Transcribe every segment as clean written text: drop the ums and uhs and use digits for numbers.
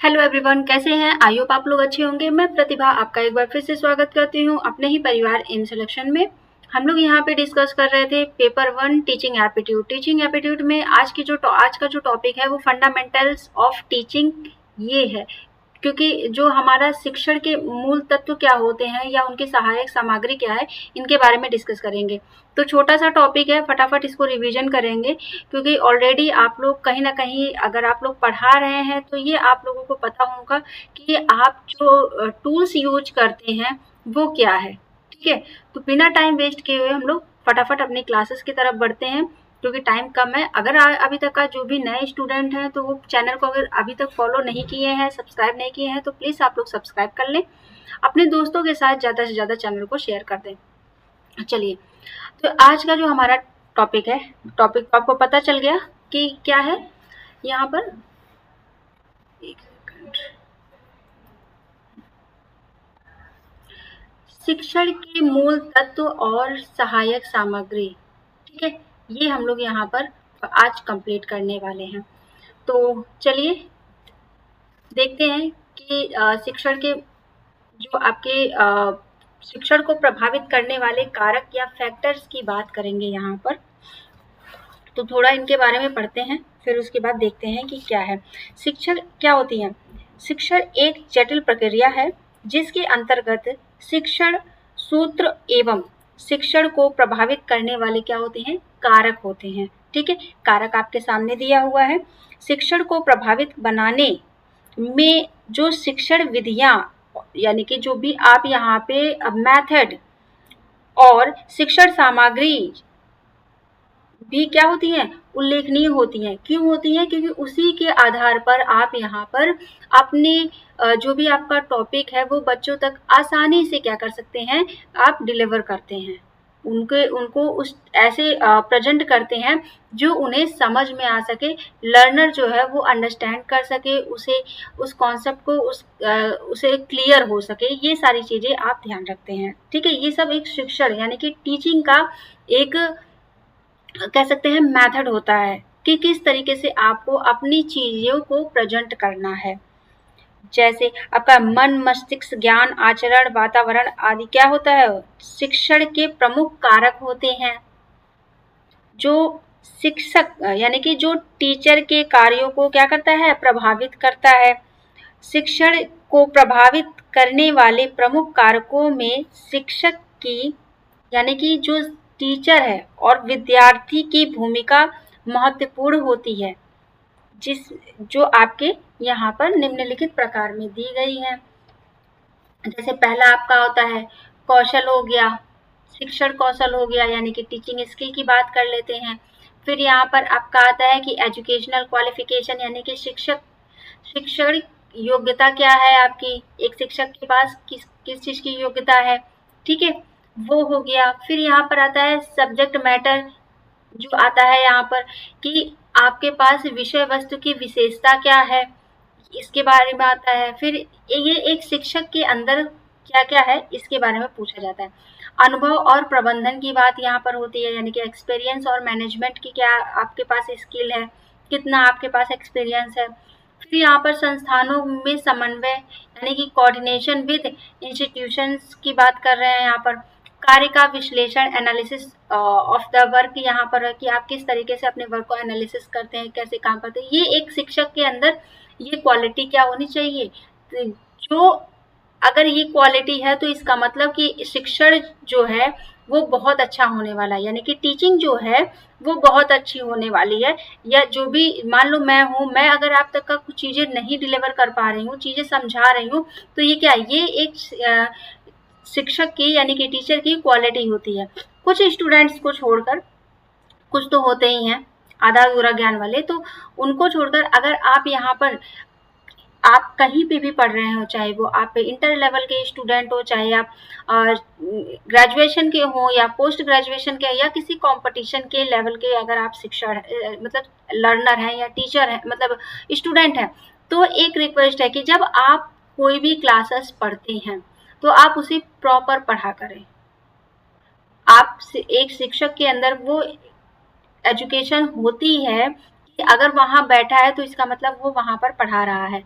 Hello everyone, कैसे हैं? I hope आप लोग अच्छे होंगे। मैं प्रतिभा आपका एक बार फिर से स्वागत करती हूं अपने ही परिवार एम सिलेक्शन में। हम लोग यहां पे डिस्कस कर रहे थे paper 1 teaching aptitude. Teaching aptitude में आज का जो टॉपिक है वो फंडामेंटल्स ऑफ टीचिंग ये है, क्योंकि जो हमारा शिक्षण के मूल तत्व क्या होते हैं या उनकी सहायक सामग्री क्या है, इनके बारे में डिस्कस करेंगे। तो छोटा सा टॉपिक है, फटाफट इसको रिवीजन करेंगे, क्योंकि ऑलरेडी आप लोग कहीं ना कहीं अगर आप लोग पढ़ा रहे हैं तो ये आप लोगों को पता होगा कि आप जो टूल्स यूज करते हैं वो क्या है। ठीक है, तो बिना टाइम वेस्ट किए हुए हम लोग फटाफट अपनी क्लासेस की तरफ बढ़ते हैं, क्योंकि टाइम कम है। अगर अभी तक का जो भी नए स्टूडेंट हैं तो वो चैनल को अगर अभी तक फॉलो नहीं किए हैं, सब्सक्राइब नहीं किए हैं, तो प्लीज़ आप लोग सब्सक्राइब कर लें, अपने दोस्तों के साथ ज़्यादा से ज़्यादा चैनल को शेयर कर दें। चलिए, तो आज का जो हमारा टॉपिक है, टॉपिक को आपको पता चल गया कि क्या है यहाँ पर। एक सेकंड। शिक्षण के मूल तत्व और सहायक सामग्री। ठीक है, ये हम लोग यहाँ पर आज कंप्लीट करने वाले हैं। तो चलिए देखते हैं कि शिक्षण के जो आपके शिक्षण को प्रभावित करने वाले कारक या फैक्टर्स की बात करेंगे यहाँ पर। तो थोड़ा इनके बारे में पढ़ते हैं, फिर उसके बाद देखते हैं कि क्या है शिक्षण, क्या होती है। शिक्षण एक जटिल प्रक्रिया है जिसके अंतर्गत शिक्षण सूत्र एवं शिक्षण को प्रभावित करने वाले क्या होते हैं, कारक होते हैं। ठीक है, कारक आपके सामने दिया हुआ है। शिक्षण को प्रभावित बनाने में जो शिक्षण विधियां, यानी कि जो भी आप यहाँ पे मेथड और शिक्षण सामग्री भी क्या होती हैं, उल्लेखनीय होती हैं। क्यों होती हैं? क्योंकि उसी के आधार पर आप यहाँ पर अपने जो भी आपका टॉपिक है वो बच्चों तक आसानी से क्या कर सकते हैं, आप डिलीवर करते हैं, उनको उस ऐसे प्रेजेंट करते हैं जो उन्हें समझ में आ सके, लर्नर जो है वो अंडरस्टैंड कर सके, उस कॉन्सेप्ट को उसे क्लियर हो सके। ये सारी चीज़ें आप ध्यान रखते हैं। ठीक है, ये सब एक शिक्षण यानी कि टीचिंग का एक कह सकते हैं मेथड होता है कि किस तरीके से आपको अपनी चीज़ों को प्रेजेंट करना है। जैसे आपका मन, मस्तिष्क, ज्ञान, आचरण, वातावरण आदि क्या होता है, शिक्षण के प्रमुख कारक होते हैं जो शिक्षक यानी कि जो टीचर के कार्यों को क्या करता है, प्रभावित करता है। शिक्षण को प्रभावित करने वाले प्रमुख कारकों में शिक्षक की यानी कि जो टीचर है और विद्यार्थी की भूमिका महत्वपूर्ण होती है, जो आपके यहाँ पर निम्नलिखित प्रकार में दी गई है। जैसे पहला आपका होता है कौशल हो गया, शिक्षण कौशल हो गया, यानी कि टीचिंग स्किल की बात कर लेते हैं। फिर यहाँ पर आपका आता है कि एजुकेशनल क्वालिफिकेशन, यानी कि शिक्षण योग्यता क्या है आपकी, एक शिक्षक के पास किस चीज़ की योग्यता है। ठीक है, वो हो गया। फिर यहाँ पर आता है सब्जेक्ट मैटर, जो आता है यहाँ पर कि आपके पास विषय वस्तु की विशेषता क्या है, इसके बारे में आता है। फिर ये एक शिक्षक के अंदर क्या क्या है इसके बारे में पूछा जाता है। अनुभव और प्रबंधन की बात यहाँ पर होती है, यानी कि एक्सपीरियंस और मैनेजमेंट की क्या आपके पास स्किल है, कितना आपके पास एक्सपीरियंस है। फिर यहाँ पर संस्थानों में समन्वय यानी कि कोऑर्डिनेशन विद इंस्टीट्यूशंस की बात कर रहे हैं। यहाँ पर कार्य का विश्लेषण, एनालिसिस ऑफ द वर्क, यहाँ पर है कि आप किस तरीके से अपने वर्क को एनालिसिस करते हैं, कैसे काम करते हैं। ये एक शिक्षक के अंदर ये क्वालिटी क्या होनी चाहिए, जो अगर ये क्वालिटी है तो इसका मतलब कि शिक्षण जो है वो बहुत अच्छा होने वाला है, यानी कि टीचिंग जो है वो बहुत अच्छी होने वाली है। या जो भी मान लो मैं अगर आप तक का कुछ चीज़ें नहीं डिलीवर कर पा रही हूँ, चीज़ें समझा रही हूँ, तो ये क्या है, ये एक शिक्षक की यानी कि टीचर की क्वालिटी होती है। कुछ स्टूडेंट्स को छोड़कर, कुछ तो होते ही हैं आधा अधूरा ज्ञान वाले, तो उनको छोड़कर अगर आप यहाँ पर आप कहीं पे भी पढ़ रहे हो, चाहे वो आप इंटर लेवल के स्टूडेंट हो, चाहे आप ग्रेजुएशन के हो या पोस्ट ग्रेजुएशन के, या किसी कंपटीशन के लेवल के अगर आप शिक्षण मतलब लर्नर हैं या टीचर हैं, मतलब स्टूडेंट हैं, तो एक रिक्वेस्ट है कि जब आप कोई भी क्लासेस पढ़ते हैं तो आप उसे प्रॉपर पढ़ा करें। आप एक शिक्षक के अंदर वो एजुकेशन होती है कि अगर वहाँ बैठा है तो इसका मतलब वो वहाँ पर पढ़ा रहा है।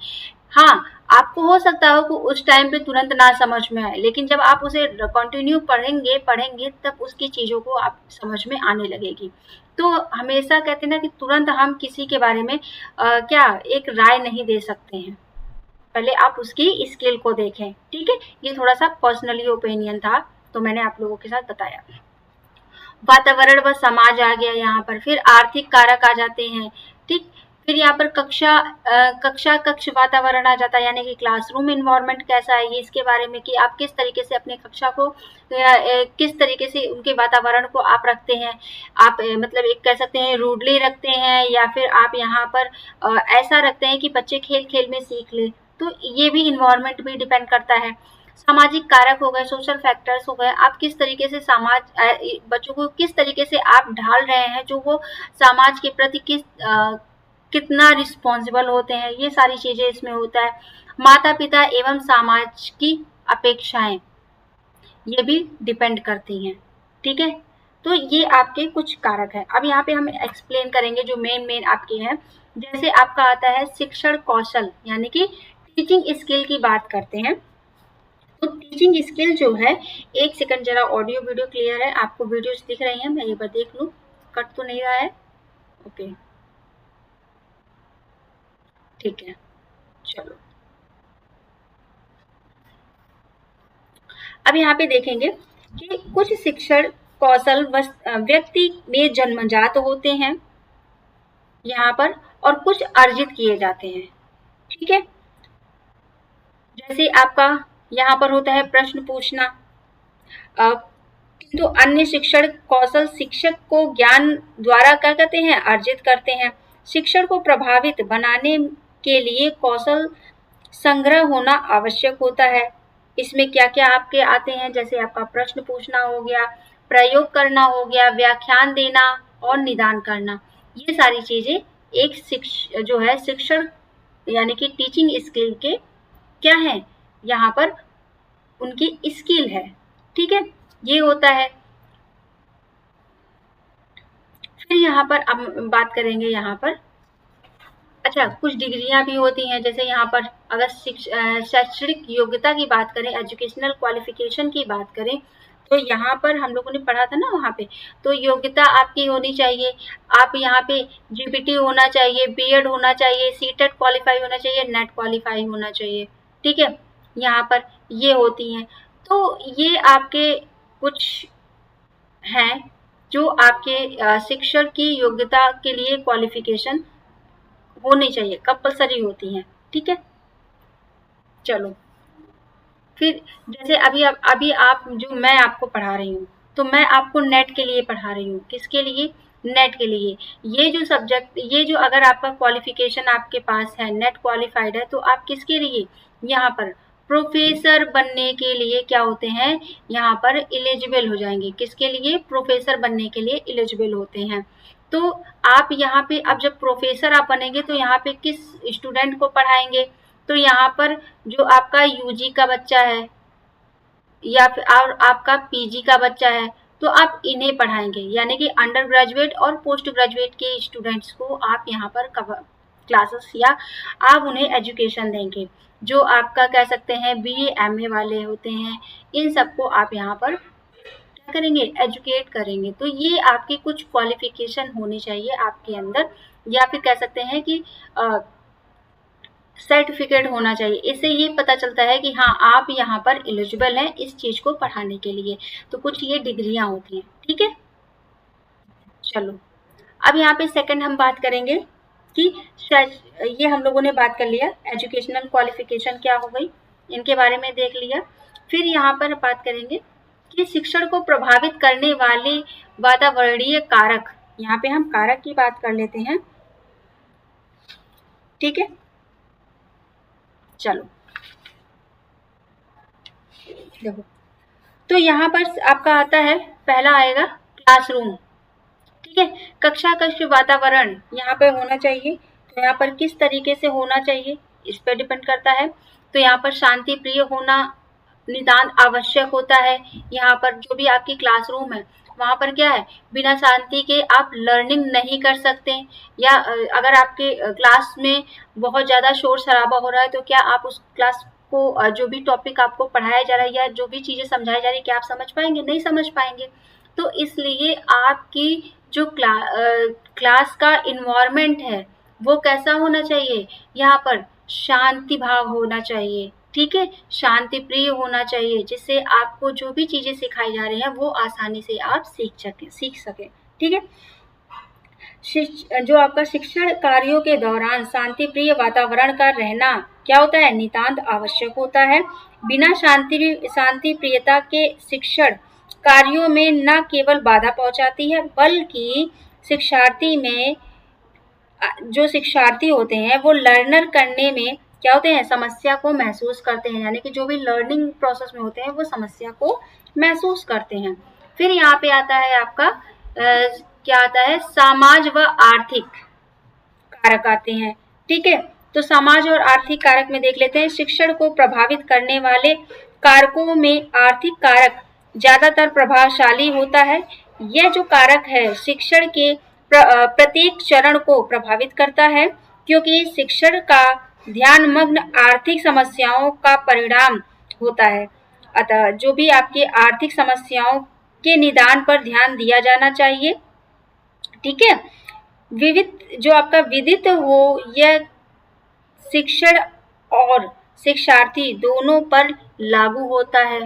हाँ, आपको हो सकता हो कि उस टाइम पे तुरंत ना समझ में आए, लेकिन जब आप उसे कंटिन्यू पढ़ेंगे तब उसकी चीज़ों को आप समझ में आने लगेगी। तो हमेशा कहते हैं ना कि तुरंत हम किसी के बारे में क्या एक राय नहीं दे सकते हैं। पहले आप उसकी स्किल को देखें, ठीक है? ये थोड़ा-सा पर्सनली ओपिनियन था, तो मैंने आप लोगों के साथ बताया। वातावरण व समाज आ गया यहाँ पर, फिर आर्थिक कारक आ जाते हैं, ठीक। फिर यहाँ पर कक्ष वातावरण आ जाता है, यानी कि क्लासरूम इन्वायरमेंट कैसा है, ये इसके बारे में कि आप किस तरीके से अपने कक्षा को किस तरीके से उनके वातावरण को आप रखते हैं। आप मतलब एक कह सकते हैं रूडली रखते हैं, या फिर आप यहाँ पर ऐसा रखते हैं कि बच्चे खेल खेल में सीख ले। तो ये भी इन्वायरमेंट भी डिपेंड करता है। सामाजिक कारक हो गए, सोशल फैक्टर्स हो गए, आप किस तरीके से बच्चों को किस तरीके से आप ढाल रहे हैं, जो वो समाज के प्रति कितना रिस्पॉन्सिबल होते हैं, ये सारी चीजें इसमें होता है। माता पिता एवं समाज की अपेक्षाएं, ये भी डिपेंड करती हैं, ठीक है। तो ये आपके कुछ कारक है। अब यहाँ पे हम एक्सप्लेन करेंगे जो मेन आपके हैं। जैसे आपका आता है शिक्षण कौशल, यानी कि टीचिंग स्किल की बात करते हैं। तो टीचिंग स्किल जो है, एक सेकंड जरा ऑडियो वीडियो क्लियर है, आपको वीडियोस दिख रही हैं, मैं एक बार देख लूँ, कट तो नहीं रहा है? ओके, ठीक है, चलो। अब यहाँ पे देखेंगे कि कुछ शिक्षण कौशल व्यक्ति में जन्मजात होते हैं यहाँ पर, और कुछ अर्जित किए जाते हैं, ठीक है। जैसे आपका यहाँ पर होता है प्रश्न पूछना, किंतु अन्य शिक्षण कौशल शिक्षक को ज्ञान द्वारा क्या कहते हैं, अर्जित करते हैं। शिक्षण को प्रभावित बनाने के लिए कौशल संग्रह होना आवश्यक होता है। इसमें क्या क्या आपके आते हैं, जैसे आपका प्रश्न पूछना हो गया, प्रयोग करना हो गया, व्याख्यान देना और निदान करना। ये सारी चीजें एक जो है शिक्षण यानी कि टीचिंग स्किल के क्या है, यहाँ पर उनकी स्किल है, ठीक है, ये होता है। फिर यहाँ पर अब बात करेंगे यहाँ पर, अच्छा कुछ डिग्रियां भी होती हैं। जैसे यहाँ पर अगर शैक्षणिक योग्यता की बात करें, एजुकेशनल क्वालिफिकेशन की बात करें, तो यहाँ पर हम लोगों ने पढ़ा था ना वहाँ पे, तो योग्यता आपकी होनी चाहिए। आप यहाँ पे जीपीटी होना चाहिए, बीएड होना चाहिए, सीटेट क्वालिफाई होना चाहिए, नेट क्वालिफाई होना चाहिए, ठीक है। यहाँ पर ये होती हैं। तो ये आपके कुछ हैं जो आपके शिक्षण की योग्यता के लिए क्वालिफिकेशन होनी चाहिए, कंपलसरी होती हैं, ठीक है। चलो, फिर जैसे अभी आप जो मैं आपको पढ़ा रही हूँ, तो मैं आपको नेट के लिए पढ़ा रही हूँ। किसके लिए? नेट के लिए। ये जो सब्जेक्ट, ये जो अगर आपका क्वालिफिकेशन आपके पास है, नेट क्वालिफाइड है, तो आप किसके लिए यहाँ पर प्रोफेसर बनने के लिए क्या होते हैं, यहाँ पर एलिजिबल हो जाएंगे। किसके लिए? प्रोफेसर बनने के लिए एलिजिबल होते हैं। तो आप यहाँ पे अब जब प्रोफेसर आप बनेंगे, तो यहाँ पे किस स्टूडेंट को पढ़ाएंगे? तो यहाँ पर जो आपका यूजी का बच्चा है, या फिर और आपका पीजी का बच्चा है, तो आप इन्हें पढ़ाएंगे, यानी कि अंडर ग्रेजुएट और पोस्ट ग्रेजुएट के स्टूडेंट्स को आप यहाँ पर क्लासेस या आप उन्हें एजुकेशन देंगे। जो आपका कह सकते हैं बीए एमए वाले होते हैं, इन सबको आप यहाँ पर क्या करेंगे, एजुकेट करेंगे। तो ये आपकी कुछ क्वालिफिकेशन होनी चाहिए आपके अंदर, या फिर कह सकते हैं कि सर्टिफिकेट होना चाहिए। इससे ये पता चलता है कि हाँ आप यहाँ पर एलिजिबल हैं इस चीज को पढ़ाने के लिए। तो कुछ ये डिग्रियां होती हैं, ठीक है। चलो, अब यहाँ पे सेकंड हम बात करेंगे कि ये हम लोगों ने बात कर लिया, एजुकेशनल क्वालिफिकेशन क्या हो गई, इनके बारे में देख लिया। फिर यहाँ पर बात करेंगे कि शिक्षण को प्रभावित करने वाले वातावरणीय कारक। यहाँ पे हम कारक की बात कर लेते हैं, ठीक है। चलो देखो, तो यहाँ पर आपका आता है, पहला आएगा क्लासरूम, ठीक है। कक्ष वातावरण यहाँ पे होना चाहिए। तो यहाँ पर किस तरीके से होना चाहिए, इस पर डिपेंड करता है। तो यहाँ पर शांति प्रिय होना नितांत आवश्यक होता है। यहाँ पर जो भी आपकी क्लासरूम है वहाँ पर क्या है, बिना शांति के आप लर्निंग नहीं कर सकते। या अगर आपके क्लास में बहुत ज़्यादा शोर शराबा हो रहा है तो क्या आप उस क्लास को, जो भी टॉपिक आपको पढ़ाया जा रहा है या जो भी चीज़ें समझाई जा रही है, क्या आप समझ पाएंगे? नहीं समझ पाएंगे। तो इसलिए आपकी जो क्लास का इन्वायरमेंट है वो कैसा होना चाहिए, यहाँ पर शांति भाव होना चाहिए। ठीक है, शांति प्रिय होना चाहिए, जिससे आपको जो भी चीजें सिखाई जा रही हैं वो आसानी से आप सीख सके। ठीक है, जो आपका शिक्षण कार्यों के दौरान शांति प्रिय वातावरण का रहना क्या होता है, नितांत आवश्यक होता है। बिना शांति प्रियता के शिक्षण कार्यों में न केवल बाधा पहुंचाती है, बल्कि जो शिक्षार्थी होते हैं वो लर्नर करने में क्या होते हैं, समस्या को महसूस करते हैं। यानी कि जो भी लर्निंग प्रोसेस में होते हैं वो समस्या को महसूस करते हैं। फिर यहाँ पे आता है आपका क्या आता है, समाज व आर्थिक कारक आते हैं। ठीक है, तो समाज और आर्थिक कारक में देख लेते हैं। शिक्षण को प्रभावित करने वाले कारकों में आर्थिक कारक ज्यादातर प्रभावशाली होता है। यह जो कारक है शिक्षण के प्रत्येक चरण को प्रभावित करता है, क्योंकि शिक्षण का ध्यानमग्न आर्थिक समस्याओं का परिणाम होता है। अतः जो भी आपके आर्थिक समस्याओं के निदान पर ध्यान दिया जाना चाहिए। ठीक है, जो आपका विदित हो, यह शिक्षण और शिक्षार्थी दोनों पर लागू होता है,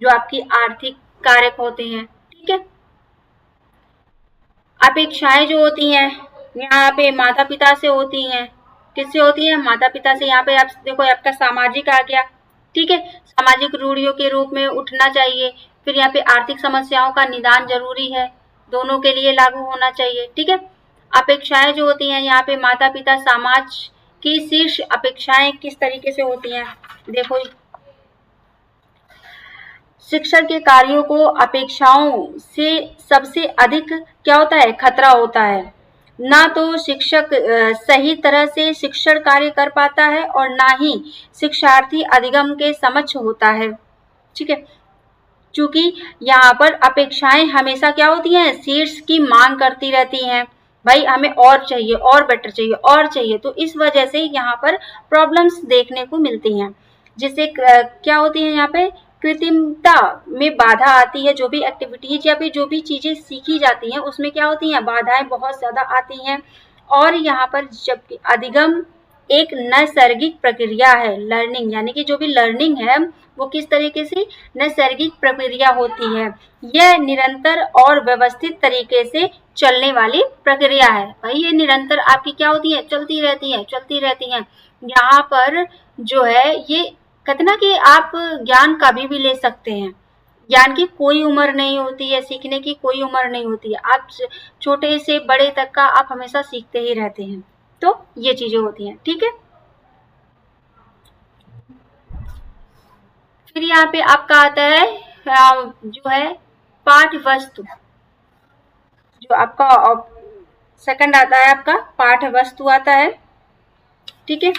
जो आपकी आर्थिक कारक होते हैं। ठीक है, अपेक्षाएं जो होती हैं यहाँ पे माता पिता से होती हैं। किससे होती है, माता पिता से। यहाँ पे आप देखो आपका सामाजिक आ गया। ठीक है, सामाजिक रूढ़ियों के रूप में उठना चाहिए। फिर यहाँ पे आर्थिक समस्याओं का निदान जरूरी है, दोनों के लिए लागू होना चाहिए। ठीक है, अपेक्षाएं जो होती हैं यहाँ पे माता पिता, समाज की शीर्ष अपेक्षाएं किस तरीके से होती हैं, देखो शिक्षण के कार्यों को अपेक्षाओं से सबसे अधिक क्या होता है, खतरा होता है। ना तो शिक्षक सही तरह से शिक्षण कार्य कर पाता है और ना ही शिक्षार्थी अधिगम के समक्ष होता है। ठीक है, क्योंकि यहाँ पर अपेक्षाएं हमेशा क्या होती हैं, शीर्ष की मांग करती रहती हैं। भाई हमें और चाहिए, और बेटर चाहिए, और चाहिए। तो इस वजह से यहाँ पर प्रॉब्लम्स देखने को मिलती हैं, जिससे क्या होती है, यहाँ पे कृत्रिमता में बाधा आती है। जो भी एक्टिविटीज या फिर जो भी चीजें सीखी जाती हैं उसमें क्या होती हैं, बाधाएं बहुत ज्यादा आती हैं। और यहाँ पर जबकि अधिगम एक नैसर्गिक प्रक्रिया है, लर्निंग यानी कि जो भी लर्निंग है वो किस तरीके से नैसर्गिक प्रक्रिया होती है। यह निरंतर और व्यवस्थित तरीके से चलने वाली प्रक्रिया है। भाई ये निरंतर आपकी क्या होती है, चलती रहती है। यहाँ पर जो है ये कहते ना कि आप ज्ञान कभी भी ले सकते हैं। ज्ञान की कोई उम्र नहीं होती है, सीखने की कोई उम्र नहीं होती है। आप छोटे से बड़े तक का आप हमेशा सीखते ही रहते हैं। तो ये चीजें होती हैं। ठीक है, फिर यहाँ पे आपका आता है जो है पाठ वस्तु। जो आपका सेकंड आता है आपका पाठ वस्तु आता है। ठीक है,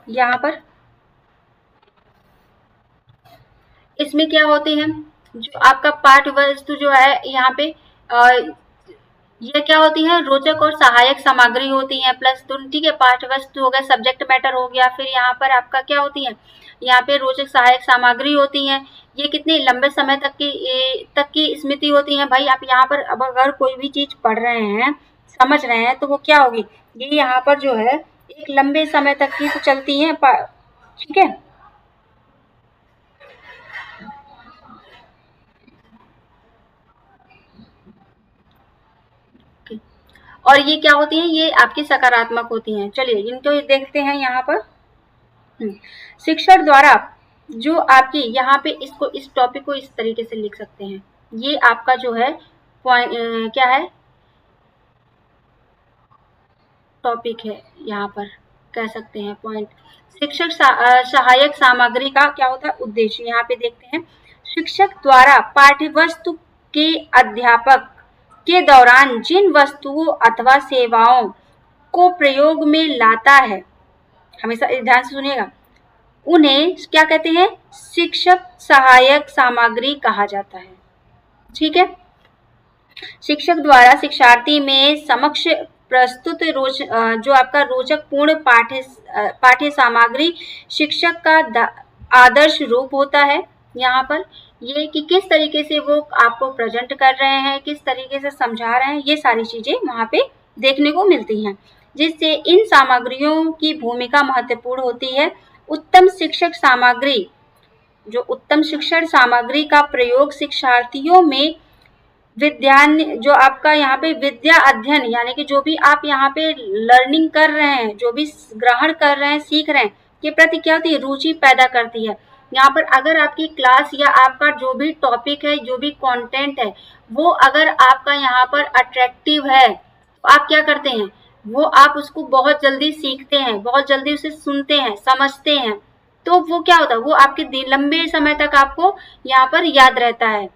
यहाँ पर इसमें क्या होते हैं, जो आपका पाठ वस्तु जो है यहाँ पे ये क्या होती है, रोचक और सहायक सामग्री होती है प्लस तुम। ठीक है, पाठ वस्तु हो गया, सब्जेक्ट मैटर हो गया। फिर यहाँ पर आपका क्या होती है, यहाँ पे रोचक सहायक सामग्री होती है। ये कितने लंबे समय तक की स्मृति होती है। भाई आप यहाँ पर अब अगर कोई भी चीज पढ़ रहे हैं, समझ रहे हैं, तो वो क्या होगी, ये यहाँ पर जो है एक लंबे समय तक की तो चलती है। ठीक है, और ये क्या होती हैं, ये आपकी सकारात्मक होती हैं। चलिए इनको देखते हैं यहाँ पर। शिक्षण द्वारा जो आपकी यहाँ पे इस टॉपिक को इस तरीके से लिख सकते हैं। ये आपका जो है क्या है, टॉपिक है, यहाँ पर कह सकते हैं पॉइंट। शिक्षक सहायक सामग्री का क्या होता है, उद्देश्य। यहाँ पे देखते हैं, शिक्षक द्वारा पाठ्यवस्तु के अध्यापक के दौरान जिन वस्तुओं अथवा सेवाओं को प्रयोग में लाता है हमेशा ध्यान से सुनिएगा, उन्हें क्या कहते हैं, शिक्षक सहायक सामग्री कहा जाता है। ठीक है, शिक्षक द्वारा शिक्षार्थी में समक्ष प्रस्तुत जो आपका रोचक पूर्ण पाठ्य सामग्री शिक्षक का आदर्श रूप होता है। यहाँ पर ये कि किस तरीके से वो आपको प्रेजेंट कर रहे हैं, किस तरीके से समझा रहे हैं, ये सारी चीजें वहाँ पे देखने को मिलती हैं, जिससे इन सामग्रियों की भूमिका महत्वपूर्ण होती है। उत्तम शिक्षक सामग्री, जो उत्तम शिक्षण सामग्री का प्रयोग शिक्षार्थियों में जो आपका यहाँ पे विद्या अध्ययन, यानी कि जो भी आप यहाँ पे लर्निंग कर रहे हैं, जो भी ग्रहण कर रहे हैं, सीख रहे हैं, के प्रति क्या होती है, रुचि पैदा करती है। यहाँ पर अगर आपकी क्लास या आपका जो भी टॉपिक है, जो भी कंटेंट है, वो अगर आपका यहाँ पर अट्रैक्टिव है, तो आप क्या करते हैं, वो आप उसको बहुत जल्दी सीखते हैं, बहुत जल्दी उसे सुनते हैं, समझते हैं, तो वो क्या होता है, वो आपके लंबे समय तक आपको यहाँ पर याद रहता है।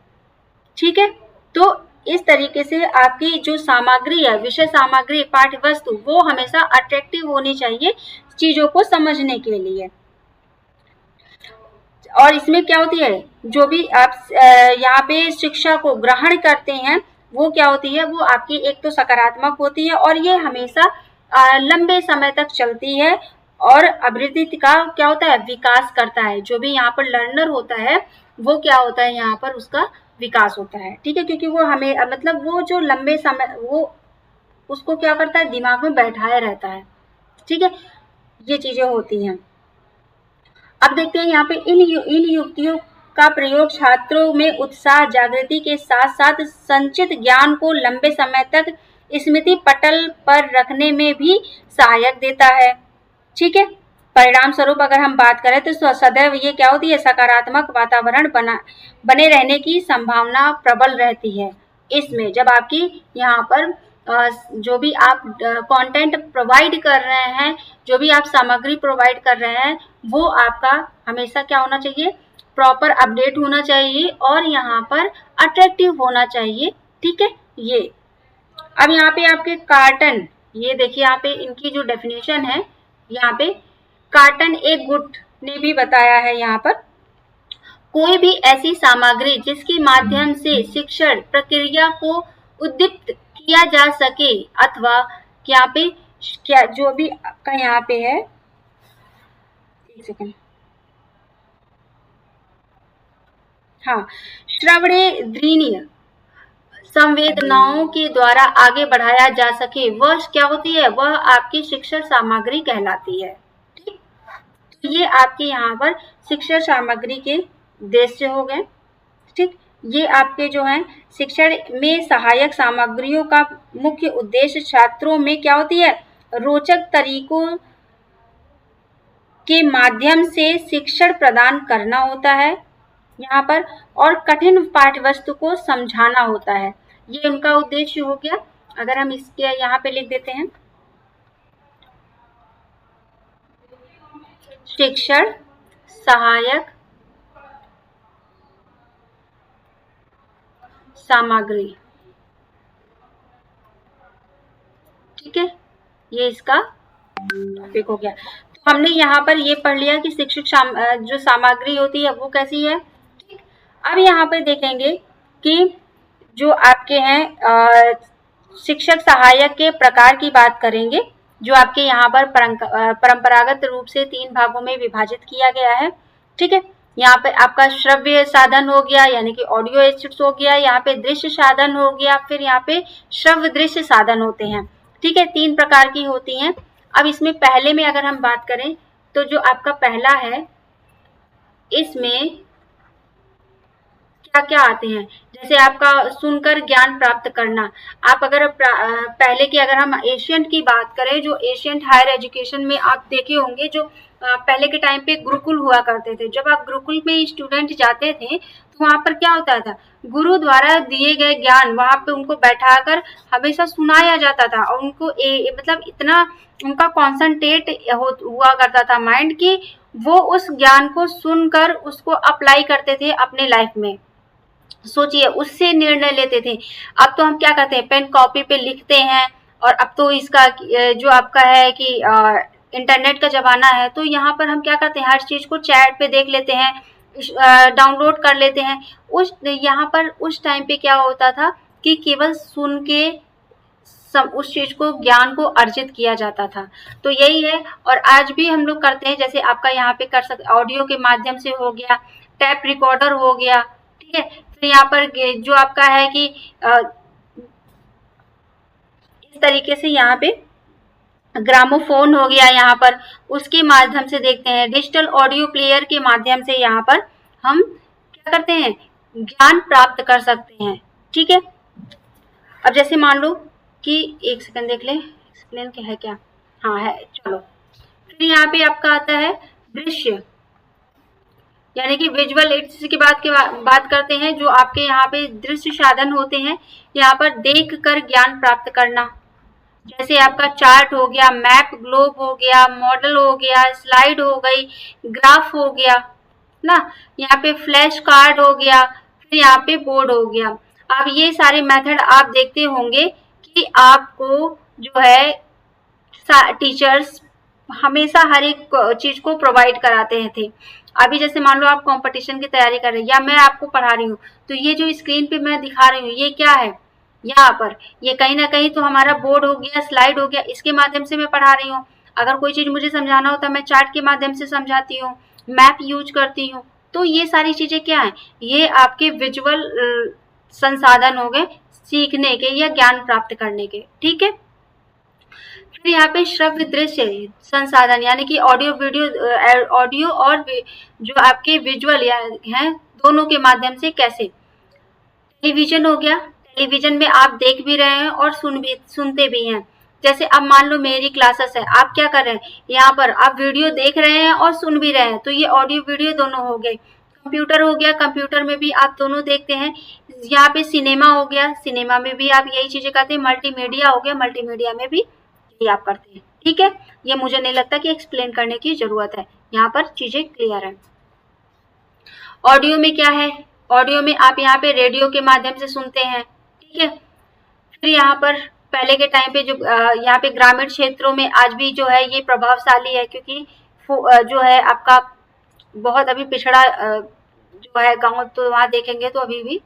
ठीक है, तो इस तरीके से आपकी जो सामग्री है, विषय सामग्री, पाठ्य वस्तु, वो हमेशा अट्रैक्टिव होनी चाहिए चीजों को समझने के लिए। और इसमें क्या होती है, जो भी आप यहाँ पे शिक्षा को ग्रहण करते हैं, वो क्या होती है, वो आपकी एक तो सकारात्मक होती है और ये हमेशा लंबे समय तक चलती है और अभिवृद्धि का क्या होता है, विकास करता है। जो भी यहाँ पर लर्नर होता है, वो क्या होता है, यहाँ पर उसका विकास होता है। ठीक है, क्योंकि वो हमें मतलब वो जो लंबे समय वो उसको क्या करता है, दिमाग में बैठाया रहता है। ठीक है, ये चीजें होती हैं। अब देखते हैं यहाँ पे इन युक्तियों का प्रयोग छात्रों में उत्साह जागृति के साथ साथ संचित ज्ञान को लंबे समय तक स्मृति पटल पर रखने में भी सहायक देता है। ठीक है, परिणाम स्वरूप अगर हम बात करें तो सदैव ये क्या होती है, सकारात्मक वातावरण बने रहने की संभावना प्रबल रहती है। इसमें जब आपकी यहाँ पर जो भी आप कंटेंट प्रोवाइड कर रहे हैं, जो भी आप सामग्री प्रोवाइड कर रहे हैं, वो आपका हमेशा क्या होना चाहिए, प्रॉपर अपडेट होना चाहिए और यहाँ पर अट्रैक्टिव होना चाहिए। ठीक है, ये अब यहाँ पे आपके कार्टन, ये देखिए यहाँ पे इनकी जो डेफिनेशन है, यहाँ पे कार्टन एक गुट ने भी बताया है, यहाँ पर कोई भी ऐसी सामग्री जिसके माध्यम से शिक्षण प्रक्रिया को उद्दीप्त किया जा सके अथवा यहाँ पे क्या जो भी आपका यहाँ पे है, एक सेकंड, हाँ, श्रवणेन्द्रिय संवेदनाओं के द्वारा आगे बढ़ाया जा सके, वह क्या होती है, वह आपकी शिक्षण सामग्री कहलाती है। ठीक, तो ये आपके यहाँ पर शिक्षण सामग्री के उद्देश्य हो गए। ठीक, ये आपके जो है शिक्षण में सहायक सामग्रियों का मुख्य उद्देश्य छात्रों में क्या होती है, रोचक तरीकों के माध्यम से शिक्षण प्रदान करना होता है यहाँ पर, और कठिन पाठ्य वस्तु को समझाना होता है। ये उनका उद्देश्य हो गया। अगर हम इसके यहाँ पे लिख देते हैं, शिक्षण सहायक सामग्री। ठीक है, ये इसका टॉपिक हो गया। तो हमने यहाँ पर ये पढ़ लिया कि शिक्षक जो सामग्री होती है वो कैसी है। ठीक, अब यहाँ पर देखेंगे कि जो आपके हैं शिक्षक सहायक के प्रकार की बात करेंगे, जो आपके यहाँ पर परंपरागत रूप से 3 भागों में विभाजित किया गया है। ठीक है, यहाँ पे आपका श्रव्य साधन हो गया, यानी कि ऑडियो एस्ट्स हो गया, यहाँ पे दृश्य साधन हो गया, फिर यहाँ पे श्रव्य दृश्य साधन होते हैं। ठीक है, 3 प्रकार की होती हैं। अब इसमें पहले में अगर हम बात करें तो जो आपका पहला है, इसमें क्या क्या आते हैं, जैसे आपका सुनकर ज्ञान प्राप्त करना। आप अगर पहले की अगर हम एशियंट की बात करें, जो एशियंट हायर एजुकेशन में आप देखे होंगे, जो पहले के टाइम पे गुरुकुल हुआ करते थे। जब आप गुरुकुल में स्टूडेंट जाते थे तो वहाँ पर क्या होता था, गुरु द्वारा दिए गए ज्ञान वहाँ पे उनको बैठाकर हमेशा सुनाया जाता था और उनको मतलब इतना उनका कॉन्सेंट्रेट हुआ करता था माइंड की वो उस ज्ञान को सुनकर उसको अप्लाई करते थे अपने लाइफ में। सोचिए, उससे निर्णय लेते थे। अब तो हम क्या करते हैं, पेन कॉपी पे लिखते हैं, और अब तो इसका जो आपका है कि इंटरनेट का ज़माना है, तो यहाँ पर हम क्या करते हैं, हर चीज़ को चैट पे देख लेते हैं, डाउनलोड कर लेते हैं। यहाँ पर उस टाइम पे क्या होता था कि केवल सुन के उस चीज़ को, ज्ञान को अर्जित किया जाता था। तो यही है, और आज भी हम लोग करते हैं। जैसे आपका यहाँ पे कर सकते, ऑडियो के माध्यम से हो गया, टैप रिकॉर्डर हो गया, ठीक है। फिर यहाँ पर जो आपका है कि इस तरीके से यहाँ पे ग्रामोफोन हो गया, यहाँ पर उसके माध्यम से देखते हैं। डिजिटल ऑडियो प्लेयर के माध्यम से यहाँ पर हम क्या करते हैं, ज्ञान प्राप्त कर सकते हैं, ठीक है। अब जैसे मान लो कि एक सेकंड देख ले, एक्सप्लेन क्या है, क्या हाँ है, चलो। फिर यहाँ पे आपका आता है दृश्य, यानी कि विजुअल एड्स की बात करते हैं। जो आपके यहाँ पे दृश्य साधन होते हैं, यहाँ पर देख कर ज्ञान प्राप्त करना। जैसे आपका चार्ट हो गया, मैप, ग्लोब हो गया, मॉडल हो गया, स्लाइड हो गई, ग्राफ हो गया ना, यहाँ पे फ्लैश कार्ड हो गया, फिर यहाँ पे बोर्ड हो गया। अब ये सारे मेथड आप देखते होंगे कि आपको जो है टीचर्स हमेशा हर एक चीज को प्रोवाइड कराते थे। अभी जैसे मान लो आप कंपटीशन की तैयारी कर रहे हैं, या मैं आपको पढ़ा रही हूँ, तो ये जो स्क्रीन पे मैं दिखा रही हूँ, ये क्या है, यहाँ पर ये कहीं ना कहीं तो हमारा बोर्ड हो गया, स्लाइड हो गया, इसके माध्यम से मैं पढ़ा रही हूँ। अगर कोई चीज मुझे समझाना होता है, मैं चार्ट के माध्यम से समझाती हूँ, मैप यूज करती हूँ। तो ये सारी चीजें क्या है, ये आपके विजुअल संसाधन हो गए सीखने के या ज्ञान प्राप्त करने के, ठीक है। फिर यहाँ पे श्रव्य दृश्य संसाधन, यानी कि ऑडियो वीडियो, ऑडियो और जो आपके विजुअल हैं, दोनों के माध्यम से कैसे। टेलीविजन हो गया, टेलीविजन में आप देख भी रहे हैं और सुनते भी हैं। जैसे अब मान लो मेरी क्लासेस है, आप क्या कर रहे हैं, यहाँ पर आप वीडियो देख रहे हैं और सुन भी रहे हैं, तो ये ऑडियो वीडियो दोनों हो गए। कंप्यूटर हो गया, कंप्यूटर में भी आप दोनों देखते हैं। यहाँ पे सिनेमा हो गया, सिनेमा में भी आप यही चीजें करते हैं। मल्टीमीडिया हो गया, मल्टीमीडिया में भी यही आप करते हैं, ठीक है। ये मुझे नहीं लगता कि एक्सप्लेन करने की जरूरत है, यहाँ पर चीजें क्लियर है। ऑडियो में क्या है, ऑडियो में आप यहाँ पे रेडियो के माध्यम से सुनते हैं, ठीक है। फिर यहाँ पर पहले के टाइम पे जो यहाँ पे ग्रामीण क्षेत्रों में आज भी जो है ये प्रभावशाली है, क्योंकि जो है आपका बहुत अभी पिछड़ा जो है गांव, तो वहां देखेंगे तो अभी भी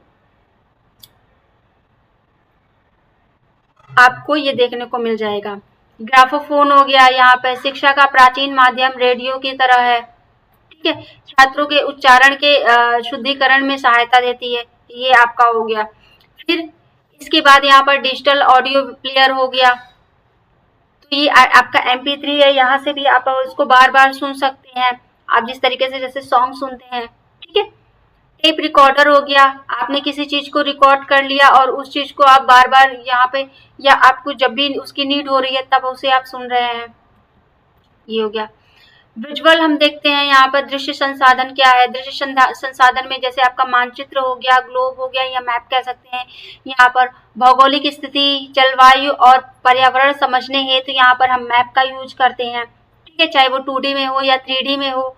आपको ये देखने को मिल जाएगा। ग्राफोफोन हो गया, यहाँ पे शिक्षा का प्राचीन माध्यम रेडियो की तरह है, ठीक है। छात्रों के उच्चारण के शुद्धिकरण में सहायता देती है, ये आपका हो गया। फिर इसके बाद यहाँ पर डिजिटल ऑडियो प्लेयर हो गया, तो ये आपका MP3 है, यहाँ से भी आप उसको बार बार सुन सकते हैं, आप जिस तरीके से जैसे सॉन्ग सुनते हैं, ठीक है। टेप रिकॉर्डर हो गया, आपने किसी चीज को रिकॉर्ड कर लिया और उस चीज को आप बार बार यहाँ पे, या आपको जब भी उसकी नीड हो रही है तब उसे आप सुन रहे हैं, ये हो गया। विजुअल हम देखते हैं, यहाँ पर दृश्य संसाधन क्या है। दृश्य संसाधन में जैसे आपका मानचित्र हो गया, ग्लोब हो गया, या मैप कह सकते हैं। यहाँ पर भौगोलिक स्थिति, जलवायु और पर्यावरण समझने हेतु तो यहाँ पर हम मैप का यूज करते हैं, ठीक है, चाहे वो 2D में हो या 3D में हो,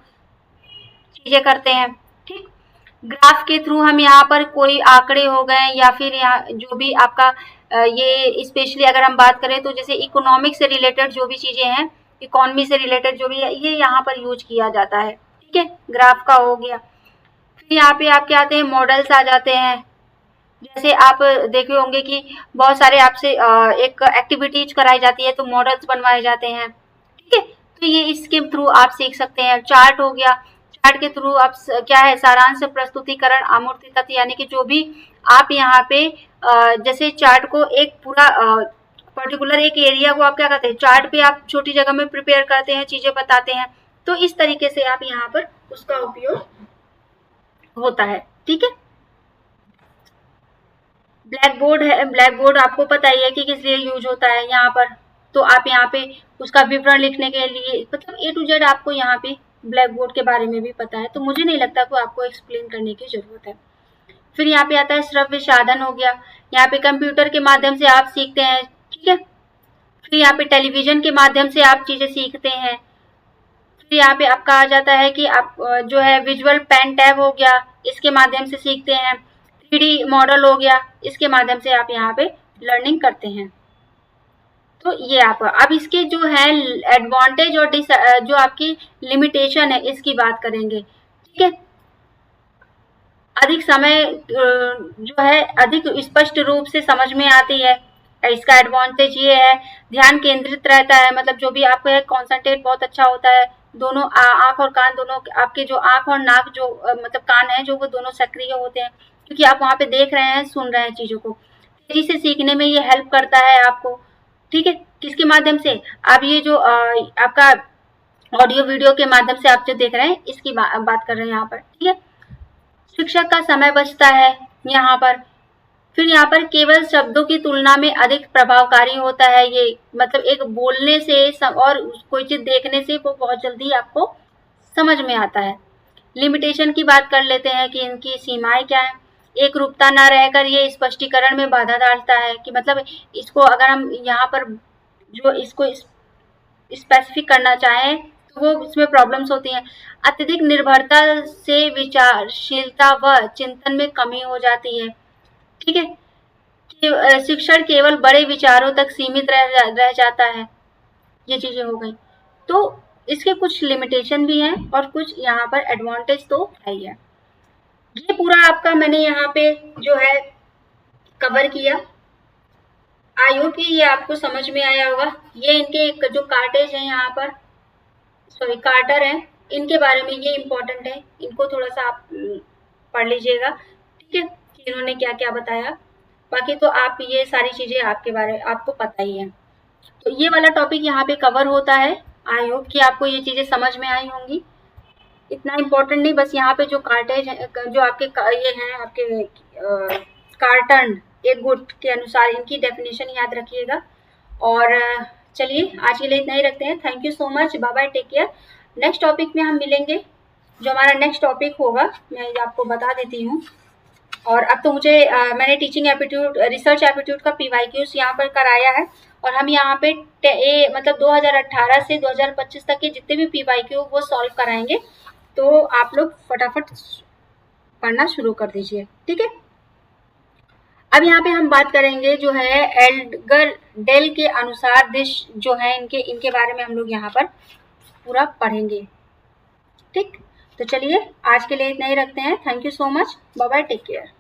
चीजें करते हैं, ठीक। ग्राफ के थ्रू हम यहाँ पर कोई आंकड़े हो गए, या फिर यहाँ जो भी आपका ये स्पेशली अगर हम बात करें तो जैसे इकोनॉमिक से रिलेटेड जो भी चीजें हैं, इकोनॉमी से रिलेटेड जो भी है, ये यहाँ पर यूज किया जाता है, ठीक है। ग्राफ का हो गया। फिर यहाँ पे आप क्या आते हैं, मॉडल्स आ जाते हैं। जैसे आप देखे होंगे कि बहुत सारे आपसे एक एक्टिविटीज कराई जाती है, तो मॉडल्स बनवाए जाते हैं, ठीक है। तो ये इसके थ्रू आप सीख सकते हैं। चार्ट हो गया, चार्ट के थ्रू आप क्या है, सारांश, प्रस्तुतिकरण, आमूर्त तथ्य, यानी कि जो भी आप यहाँ पे जैसे चार्ट को एक पूरा पर्टिकुलर एक एरिया को आप क्या करते हैं, चार्ट पे आप छोटी जगह में प्रिपेयर करते हैं, चीजें बताते हैं, तो इस तरीके से आप यहाँ पर उसका उपयोग होता है, ठीक है। ब्लैक बोर्ड है, ब्लैक बोर्ड आपको पता ही है कि किस लिए यूज होता है। यहाँ पर तो आप यहाँ पे उसका विवरण लिखने के लिए, मतलब A to Z आपको यहाँ पे ब्लैक बोर्ड के बारे में भी पता है, तो मुझे नहीं लगता कि आपको एक्सप्लेन करने की जरूरत है। फिर यहाँ पे आता है श्रव्य साधन हो गया, यहाँ पे कंप्यूटर के माध्यम से आप सीखते हैं, ठीक है। फिर यहाँ पे टेलीविजन के माध्यम से आप चीजें सीखते हैं। फिर यहाँ पे आपका आ जाता है कि आप जो है विजुअल पेन टैब हो गया, इसके माध्यम से सीखते हैं। 3D मॉडल हो गया, इसके माध्यम से आप यहाँ पे लर्निंग करते हैं। तो ये आप अब इसके जो है एडवांटेज और जो आपकी लिमिटेशन है इसकी बात करेंगे, ठीक है। अधिक समय जो है अधिक स्पष्ट रूप से समझ में आती है। इसका एडवांटेज ये है, ध्यान केंद्रित रहता है, मतलब जो भी आपको है कंसंट्रेट बहुत अच्छा होता है। दोनों आंख और कान दोनों, आपके जो आंख और नाक जो मतलब कान है जो, वो दोनों सक्रिय होते हैं, क्योंकि आप वहां पे देख रहे हैं, सुन रहे हैं चीजों को। तेजी से सीखने में ये हेल्प करता है आपको, ठीक है। किसके माध्यम से? आप ये जो आपका ऑडियो वीडियो के माध्यम से आप जो देख रहे हैं, इसकी बात कर रहे हैं यहाँ पर, ठीक है। शिक्षक का समय बचता है यहाँ पर। फिर यहाँ पर केवल शब्दों की तुलना में अधिक प्रभावकारी होता है ये, मतलब एक बोलने से और कोई चीज देखने से वो बहुत जल्दी आपको समझ में आता है। लिमिटेशन की बात कर लेते हैं कि इनकी सीमाएं क्या है। एक रूपता न रहकर ये स्पष्टीकरण में बाधा डालता है, कि मतलब इसको अगर हम यहाँ पर जो इसको स्पेसिफिक करना चाहें तो वो उसमें प्रॉब्लम्स होती हैं। अत्यधिक निर्भरता से विचारशीलता व चिंतन में कमी हो जाती है, ठीक है। कि शिक्षण केवल बड़े विचारों तक सीमित रह जाता है। ये चीजें हो गई। तो इसके कुछ लिमिटेशन भी हैं और कुछ यहाँ पर एडवांटेज तो है ही है। ये पूरा आपका मैंने यहाँ पे जो है कवर किया। आई होप कि ये आपको समझ में आया होगा। ये इनके जो कार्टेज है यहाँ पर, सॉरी कार्टर है, इनके बारे में ये इम्पोर्टेंट है, इनको थोड़ा सा आप पढ़ लीजिएगा, ठीक है, कि इन्होंने क्या क्या बताया। बाकी तो आप ये सारी चीजें आपको पता ही है। तो ये वाला टॉपिक यहाँ पे कवर होता है। आई होप कि आपको ये चीजें समझ में आई होंगी। इतना इम्पोर्टेंट नहीं, बस यहाँ पे जो कार्टेज है, जो आपके ये हैं आपके कार्टन एक गुट के अनुसार, इनकी डेफिनेशन याद रखिएगा। और चलिए आज के लिए इतना ही रखते हैं। Thank you so much, bye bye, take care. Next topic में हम मिलेंगे। जो हमारा नेक्स्ट टॉपिक होगा मैं आपको बता देती हूँ। और अब तो मुझे मैंने टीचिंग एप्टीट्यूड, रिसर्च एप्टीट्यूड का PYQs यहाँ पर कराया है, और हम यहाँ पे मतलब 2018 से 2025 तक के जितने भी PYQ वो सॉल्व कराएंगे। तो आप लोग फटाफट पढ़ना शुरू कर दीजिए, ठीक है। अब यहाँ पे हम बात करेंगे जो है एल्गर डेल के अनुसार देश जो है इनके बारे में हम लोग यहाँ पर पूरा पढ़ेंगे, ठीक। तो चलिए आज के लिए इतना ही रखते हैं। Thank you so much, bye bye, take care.